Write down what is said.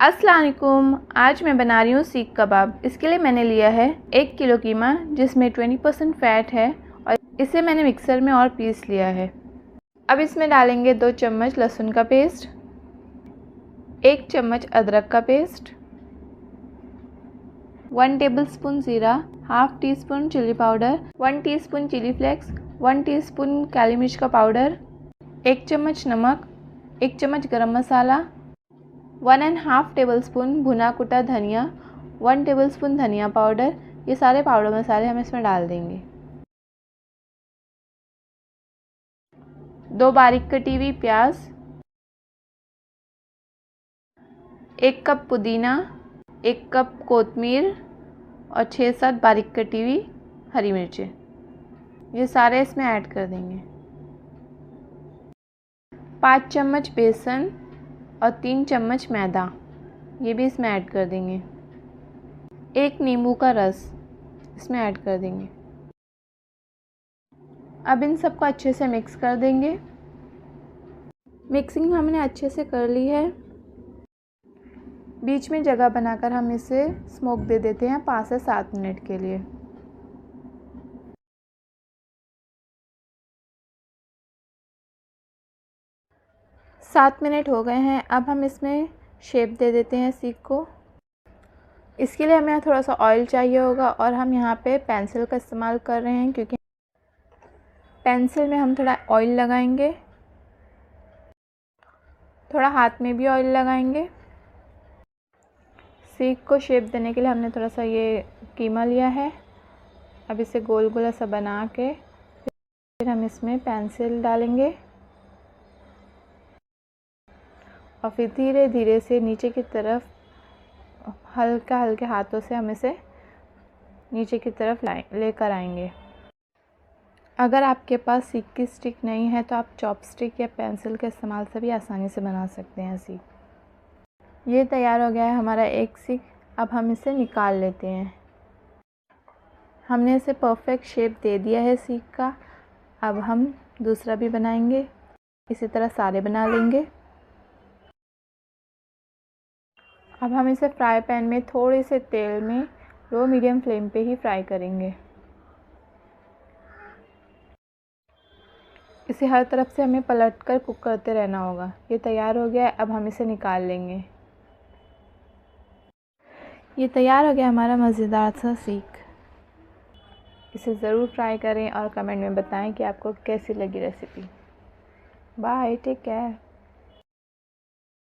अस्सलाम वालेकुम। आज मैं बना रही हूँ सीख कबाब। इसके लिए मैंने लिया है 1 किलो कीमा जिसमें 20% फ़ैट है और इसे मैंने मिक्सर में और पीस लिया है। अब इसमें डालेंगे 2 चम्मच लहसुन का पेस्ट, 1 चम्मच अदरक का पेस्ट, 1 टेबलस्पून ज़ीरा, half teaspoon chili powder, 1 teaspoon chili flakes, 1 teaspoon काली मिर्च का पाउडर, 1 चम्मच नमक, 1 चम्मच गरम मसाला, 1½ टेबलस्पून भुना कुटा धनिया, 1 टेबलस्पून धनिया पाउडर। ये सारे पाउडर मसाले हम इसमें डाल देंगे। 2 बारीक कटी हुई प्याज, 1 कप पुदीना, 1 कप कोतमीर और 6-7 बारीक कटी हुई हरी मिर्चें। ये सारे इसमें ऐड कर देंगे। 5 चम्मच बेसन और 3 चम्मच मैदा, ये भी इसमें ऐड कर देंगे। 1 नींबू का रस इसमें ऐड कर देंगे। अब इन सबको अच्छे से मिक्स कर देंगे। मिक्सिंग हमने अच्छे से कर ली है। बीच में जगह बनाकर हम इसे स्मोक दे देते हैं 5 से 7 मिनट के लिए। सात मिनट हो गए हैं। अब हम इसमें शेप दे देते हैं सीख को। इसके लिए हमें थोड़ा सा ऑयल चाहिए होगा और हम यहाँ पे पेंसिल का इस्तेमाल कर रहे हैं क्योंकि पेंसिल में हम थोड़ा ऑयल लगाएंगे, थोड़ा हाथ में भी ऑयल लगाएंगे। सीख को शेप देने के लिए हमने थोड़ा सा ये कीमा लिया है। अब इसे गोल गोल ऐसा बना के फिर हम इसमें पेंसिल डालेंगे और फिर धीरे धीरे से नीचे की तरफ हल्के हाथों से हम इसे नीचे की तरफ लेकर आएंगे। अगर आपके पास सीख की स्टिक नहीं है तो आप चॉपस्टिक या पेंसिल के इस्तेमाल से भी आसानी से बना सकते हैं सीख। ये तैयार हो गया है हमारा एक सीख। अब हम इसे निकाल लेते हैं। हमने इसे परफेक्ट शेप दे दिया है सीख का। अब हम दूसरा भी बनाएंगे। इसी तरह सारे बना लेंगे। अब हम इसे फ्राई पैन में थोड़े से तेल में लो मीडियम फ्लेम पे ही फ्राई करेंगे। इसे हर तरफ से हमें पलटकर कुक करते रहना होगा। ये तैयार हो गया है। अब हम इसे निकाल लेंगे। ये तैयार हो गया हमारा मज़ेदार सा सीख। इसे ज़रूर ट्राई करें और कमेंट में बताएं कि आपको कैसी लगी रेसिपी। Bye, take care.